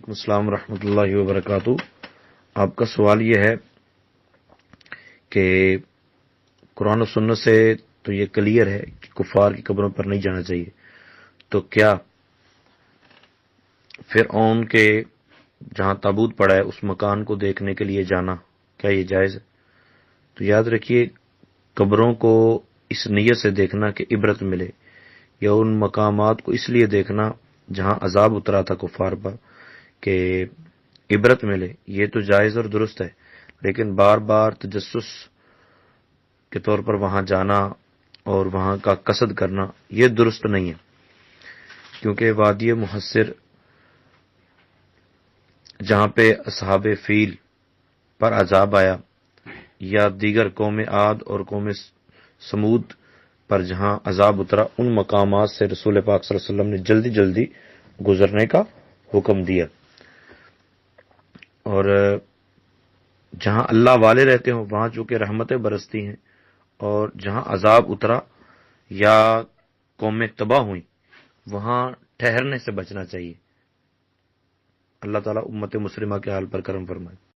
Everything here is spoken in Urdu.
وعلیکم السلام ورحمۃ اللہ وبرکاتہ۔ آپ کا سوال یہ ہے کہ قرآن و سنت سے تو یہ کلیئر ہے کہ کفار کی قبروں پر نہیں جانا چاہیے، تو کیا فرعون کے جہاں تابوت پڑا ہے اس مکان کو دیکھنے کے لیے جانا کیا یہ جائز ہے؟ تو یاد رکھیے، قبروں کو اس نیت سے دیکھنا کہ عبرت ملے، یا ان مقامات کو اس لیے دیکھنا جہاں عذاب اترا تھا کفار پر کہ عبرت ملے، یہ تو جائز اور درست ہے۔ لیکن بار بار تجسس کے طور پر وہاں جانا اور وہاں کا قصد کرنا یہ درست نہیں ہے، کیونکہ وادی محصر جہاں پہ اصحاب فیل پر عذاب آیا، یا دیگر قوم عاد اور قوم سمود پر جہاں عذاب اترا، ان مقامات سے رسول پاک صلی اللہ علیہ وسلم نے جلدی جلدی گزرنے کا حکم دیا۔ اور جہاں اللہ والے رہتے ہوں وہاں چونکہ رحمتیں برستی ہیں، اور جہاں عذاب اترا یا قومیں تباہ ہوئیں وہاں ٹھہرنے سے بچنا چاہیے۔ اللہ تعالیٰ امت مسلمہ کے حال پر کرم فرمائے۔